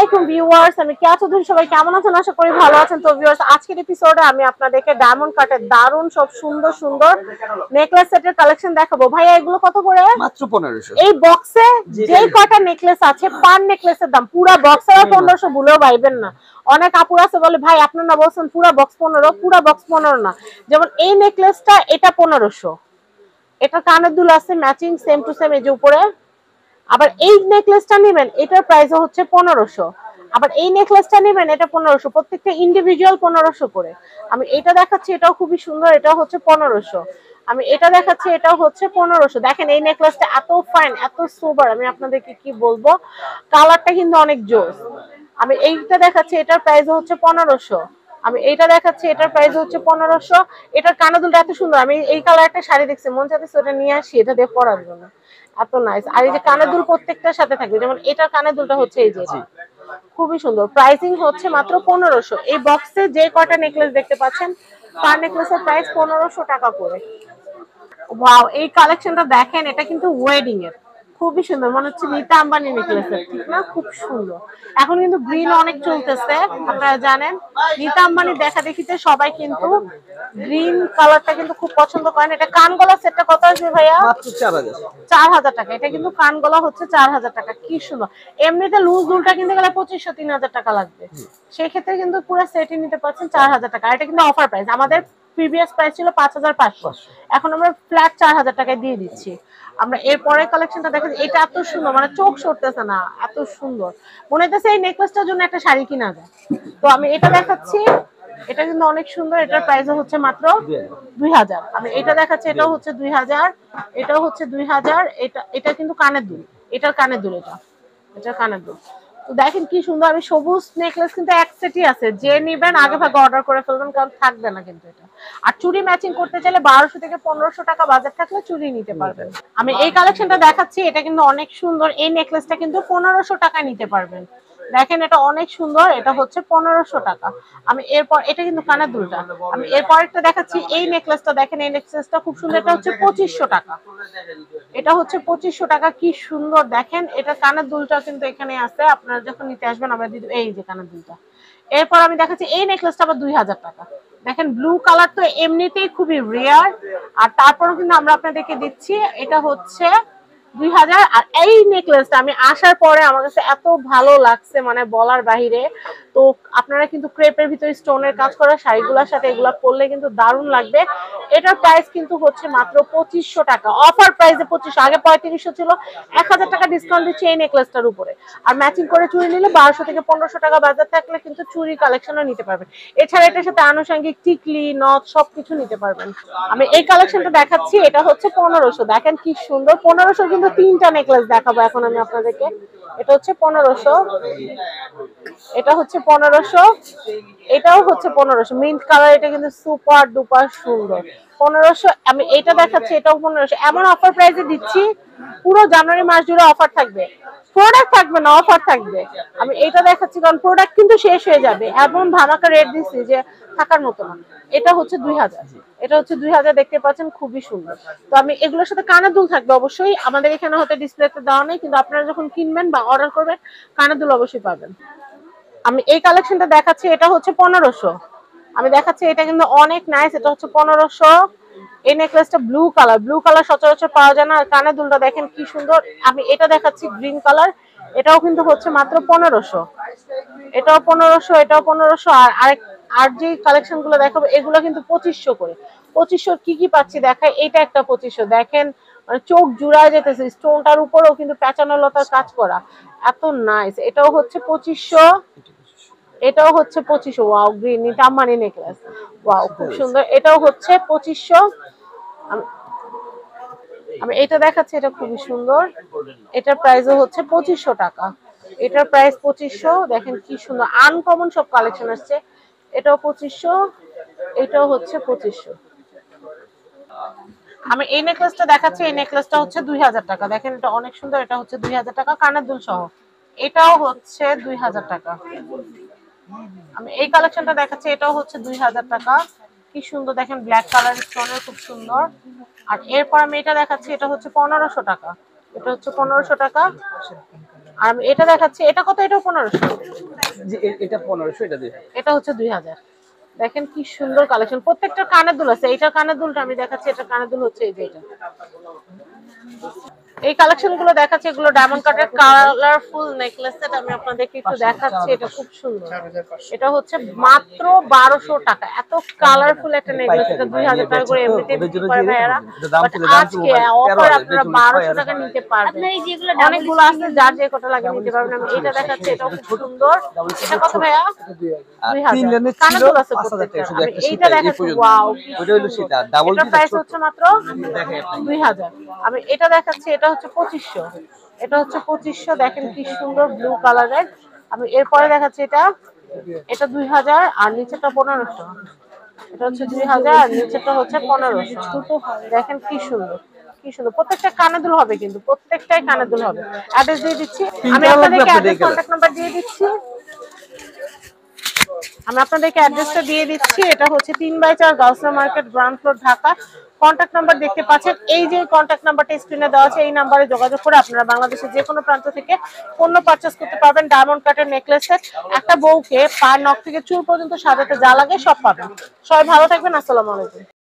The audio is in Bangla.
আলাইকুম ভিউয়ার্স, আমি কেয়া চৌধুরী। সবাই কেমন আছেন? আশা করি ভালো আছেন। তো ভিউয়ার্স, আজকের এপিসোডে আমি আপনাদেরকে ডায়মন্ড কাটের দারুন সব সুন্দর সুন্দর নেকলেস সেটের কালেকশন দেখাবো। ভাইয়া এগুলো কত করে? মাত্র 1500। এই বক্সে যে কয়টা নেকলেস আছে, পার নেকলেসের দাম পুরো বক্স আর 1500 ভুলেও পাইবেন না। অনেক আপুর আছে বলে ভাই আপনারা না বলছেন পুরো বক্স 15, পুরো বক্স 15 না। যেমন এই নেকলেসটা, এটা 1500, এটা কানের দুল আছে ম্যাচিং সেম টু সেম এই যে উপরে। আবার এই নেকলেসটা নেবেন, এটার প্রাইস হচ্ছে 1500। আবার এই নেকলেসটা নেবেন, এটা 1500। প্রত্যেকটা ইন্ডিভিজুয়াল 1500 করে। আমি এটা দেখাচ্ছি, এটাও খুবই সুন্দর, এটাও হচ্ছে 1500। আমি এটা দেখাচ্ছি, এটাও হচ্ছে 1500। দেখেন এই নেকলেসটা এত ফাইন, এত সুপার, আমি আপনাদেরকে কি বলবো, কালারটা কিন্তু অনেক জোস। আমি এইটা দেখাচ্ছি, এটার প্রাইস হচ্ছে 1500। আমি এইটা দেখাচ্ছি, এটার প্রাইস হচ্ছে 1500। এটার কানের দুলটা এত সুন্দর, আমি এই কালার একটা শাড়ি দেখছি, মন চাইতেছে ওটা নিয়ে আসি, এটা দিয়ে পরার জন্য, এত নাইস। আর এই যে কানের দুল প্রত্যেকটার সাথে থাকবে, যেমন এটার কানের দুলটা হচ্ছে এই যে খুবই সুন্দর। প্রাইসিং হচ্ছে মাত্র 1500। এই বক্সে যে কয়টা নেকলেস দেখতে পাচ্ছেন, পার নেকলেসের প্রাইস 1500 টাকা করে। ওয়াও, এই কালেকশনটা দেখেন, এটা কিন্তু ওয়েডিং এর, খুবই সুন্দর, মনে হচ্ছে নিতা আম্বানি নেকলেস, ঠিক না? খুব সুন্দর। এখন কিন্তু গ্রিন অনেক চলতেছে, আপনারা জানেন নিতা আম্বানি দেখা দেখিতে সবাই কিন্তু গ্রিন কালারটা কিন্তু খুব পছন্দ করেন। এটা কান গলা সেটটা কত আসবে ভাইয়া? মাত্র 4000। 4000 টাকা। এটা কিন্তু কান গলা হচ্ছে 4000 টাকা। কি সুন্দর। এমনিতে লুজ দুলটা কিনতে গেলে 2500 3000 টাকা লাগবে, সেই ক্ষেত্রে কিন্তু পুরো সেটই নিতে পারছেন 4000 টাকা। এটা কিন্তু অফার প্রাইস, আমাদের প্রিভিয়াস প্রাইস ছিল 5500, এখন আমরা ফ্ল্যাট 4000 টাকায় দিয়ে দিচ্ছি। আমরা এর পরের কালেকশনটা দেখেন, এটা এত সুন্দর, মানে চোখ সরতেছে না, এত সুন্দর, মনে হচ্ছে এই নেকলেসটার জন্য একটা শাড়ি কিনা যায়। তো আমি এটা দেখাচ্ছি, এটা কিন্তু অনেক সুন্দর, এটার প্রাইস হচ্ছে মাত্র 2000। আমি এটা দেখাচ্ছি, এটাও হচ্ছে 2000, এটাও হচ্ছে 2000। এটা এটা কিন্তু কানের দুল, এটার কানের দুল, এটার কানের দুল। তো দেখেন কি সুন্দর। আমি সবুজ নেকলেস কিন্তু এক সেটই আছে, যে নিবেন আগে ভাগে অর্ডার করে ফেলবেন, কারণ থাকবে না কিন্তু এটা। আর চুড়ি ম্যাচিং করতে চাইলে 1200 থেকে 1500 টাকা বাজেট থাকলে চুড়ি নিতে পারবেন। আমি এই কালেকশনটা দেখাচ্ছি, এটা কিন্তু অনেক সুন্দর। এই নেকলেসটা কিন্তু 1500 টাকা নিতে পারবেন। দেখেন এটা অনেক সুন্দর, এটা হচ্ছে 1500 টাকা। আমি এরপর, এটা কিন্তু কানের দুলটা। আমি এরপর একটা দেখাচ্ছি, এই নেকলেসটা দেখেন, এই নেকলেসটা খুব সুন্দর, এটা হচ্ছে 2500 টাকা। এটা হচ্ছে 2500 টাকা। কি সুন্দর দেখেন, এটা কানের দুলটা কিন্তু এখানে আছে, আপনারা যখন নিতে আসবেন আমরা দিয়ে দেব। এই যে কানের দুলটা। এরপর আমি দেখাচ্ছি এই নেকলেসটা আবার 2000 টাকা। দেখেন ব্লু কালার তো এমনিতেই খুবই রেয়ার, আর তারপরও কিন্তু আমরা আপনাদেরকে দিচ্ছি, এটা হচ্ছে 2000। আর এই নেকলেসটা আমি আসার পরে আমার কাছে এত ভালো লাগছে, মানে বলার বাহিরে। তো আপনারা কিন্তু ক্রেপের ভিতরে স্টোনের কাজ করা শাড়িগুলোর সাথে এগুলা পরলে কিন্তু দারুণ লাগবে। এটার প্রাইস কিন্তু হচ্ছে মাত্র 2500 টাকা, অফার প্রাইসে 2500। আগে 3500 ছিল, 1000 টাকা ডিসকাউন্ট দিচ্ছে এই নেকলেসটার উপরে। আর ম্যাচিং করে চুড়ি নিলে 1200 থেকে 1500 টাকা বাজার থাকলে কিন্তু চুড়ি কালেকশনও নিতে পারবেন। এছাড়া এটার সাথে আনুষঙ্গিক টিকলি, নথ সবকিছু নিতে পারবেন। আমি এই কালেকশনটা দেখাচ্ছি, এটা হচ্ছে 1500। দেখেন কি সুন্দর, 1500 কিন্তু তিনটা নেকলেস দেখাবো এখন আমি আপনাদেরকে। এটা হচ্ছে 1500, এটা হচ্ছে 1500, এটাও হচ্ছে 1500 মিন্ট কালার, এটা কিন্তু সুপার ডুপার সুন্দর। 1500। আমি এটা দেখাচ্ছি, এটাও 1500। এমন অফার প্রাইসে দিচ্ছি, পুরো জানুয়ারি মাস জুড়ে অফার থাকবে, প্রোডাক্ট থাকবে না, অফার থাকবে। আমি এটা দেখাচ্ছি কারণ প্রোডাক্ট কিন্তু শেষ হয়ে যাবে, এমন ধামাকা রেট দিচ্ছি যে থাকার মতো না। এটা হচ্ছে 2000, এটা হচ্ছে 2000, দেখতে পাচ্ছেন খুবই সুন্দর। তো আমি এগুলোর সাথে কানের দুল থাকবে অবশ্যই, আমাদের এখানে হয়তো ডিসপ্লেতে দেওয়া নেই, কিন্তু আপনারা যখন কিনবেন বা অর্ডার করবেন কানের দুল অবশ্যই পাবেন। আমি এই কালেকশনটা দেখাচ্ছি, এটা হচ্ছে 1500। আমি দেখাচ্ছি, এটা কিন্তু অনেক নাইস, এটা হচ্ছে 1500। এই নেকলেসটা ব্লু কালার, ব্লু কালার সচরাচর পাওয়া যায় না। আর কানের দুলটা দেখেন কি সুন্দর। আমি এটা দেখাচ্ছি গ্রিন কালার, এটাও কিন্তু হচ্ছে মাত্র 1500। এটাও 1500, এটাও 1500। আর আরেক, আর যে কালেকশন গুলো দেখাবো এগুলো কিন্তু 2500 করে। 2500 কি কি পাচ্ছি দেখাই। এটা একটা 2500, দেখেন মানে চোখ জুড়ায় যেতেছে, স্টোনটার উপরেও কিন্তু প্যাচানো লতার কাজ করা, এত নাইস। এটাও হচ্ছে 2500, এটাও হচ্ছে 2500। ওয়াও, গ্রিন নিতাম্বানি নেকলেস, ওয়াও খুব সুন্দর। এটাও হচ্ছে 2500। আমি এটা দেখাচ্ছি, এটা খুবই সুন্দর, এটার প্রাইসও হচ্ছে 2500 টাকা। এটার প্রাইস 2500। দেখেন কি সুন্দর, আনকমন সব কালেকশন আসছে। এটাও 2500, এটাও হচ্ছে 2500। আমি এই নেকলেসটা দেখাচ্ছি, এই নেকলেসটা হচ্ছে 2000 টাকা। দেখেন এটা অনেক সুন্দর, এটা হচ্ছে 2000 টাকা কানের দুল সহ। এটাও হচ্ছে 2000 টাকা। আমি এই কালেকশনটা দেখাচ্ছি, এটাও হচ্ছে 2000 টাকা। কি সুন্দর দেখেন, ব্ল্যাক কালার স্টোনের, খুব সুন্দর। আর এরপর আমি এটা দেখাচ্ছি, এটা হচ্ছে 1500 টাকা। এটা হচ্ছে 1500 টাকা। আর আমি এটা দেখাচ্ছি, এটা কত? এটা 1500। জি এটা 1500, এটা 2000। এটা হচ্ছে 2000। দেখেন কি সুন্দর কালেকশন, প্রত্যেকটা কানের দুল আছে। এইটা কানের দুলটা আমি দেখাচ্ছি, এটা কানের দুল হচ্ছে এই যে এটা। এই কালেকশন গুলো দেখাচ্ছি, এগুলো ডায়মন্ড কাটের কালারফুল নেকলেস সেট। আমি আপনাদেরকে একটু দেখাচ্ছি, এটা খুব সুন্দর। এটা হচ্ছে মাত্র 1200 টাকা। এত কালারফুল একটা নেকলেস, এটা 2000 টাকা করে এমনিতে বিক্রি করে ভাইয়ারা, বাট আজকে অফার আপনারা 1200 টাকা নিতে পারবেন। অনেকগুলো আছে, যার যে কত লাগে নিতে পারবেন। আমি এটা দেখাচ্ছি, এটাও খুব সুন্দর। এটা কত ভাইয়া? 2000। কানের দুল আছে প্রত্যেকটা। আমি এইটা দেখাচ্ছি, ওয়াও, ওটা হলো সেটা ডাবল এটা প্রাইস হচ্ছে মাত্র 2000। আমি এটা দেখাচ্ছি, এটা হচ্ছে 2500। এটা হচ্ছে 2500। দেখেন কি সুন্দর ব্লু কালারের। আমি এরপরে দেখাচ্ছি, এটা এটা 2000 আর নিচেটা 1500। এটা হচ্ছে 2000 আর নিচেটা হচ্ছে 1500। দেখেন কি সুন্দর, কি সুন্দর। প্রত্যেকটা কানে দুল হবে, কিন্তু প্রত্যেকটাই কানে দুল হবে। অ্যাড্রেস দিয়ে দিচ্ছি আমি আপনাদেরকে, অ্যাড্রেস কন্টাক্ট নাম্বার দিয়ে দিচ্ছি। আমি আপনাদেরকে অ্যাড্রেসটা দিয়ে দিচ্ছি। এটা হচ্ছে 3/4 Gausia market, ground floor, Dhaka. Contact number দেখতে পাচ্ছেন, এই যে কন্ট্যাক্ট নাম্বারটা স্ক্রিনে দেওয়া আছে, এই নাম্বারে যোগাযোগ করে আপনারা বাংলাদেশের যে কোনো প্রান্ত থেকে পণ্য পারচেজ করতে পারবেন। ডায়মন্ড কাটের নেকলেস সেট, একটা বউকে পা নখ থেকে চুল পর্যন্ত সাজাতে যা লাগে সব পাবেন। সবাই ভালো থাকবেন, আসসালামু আলাইকুম।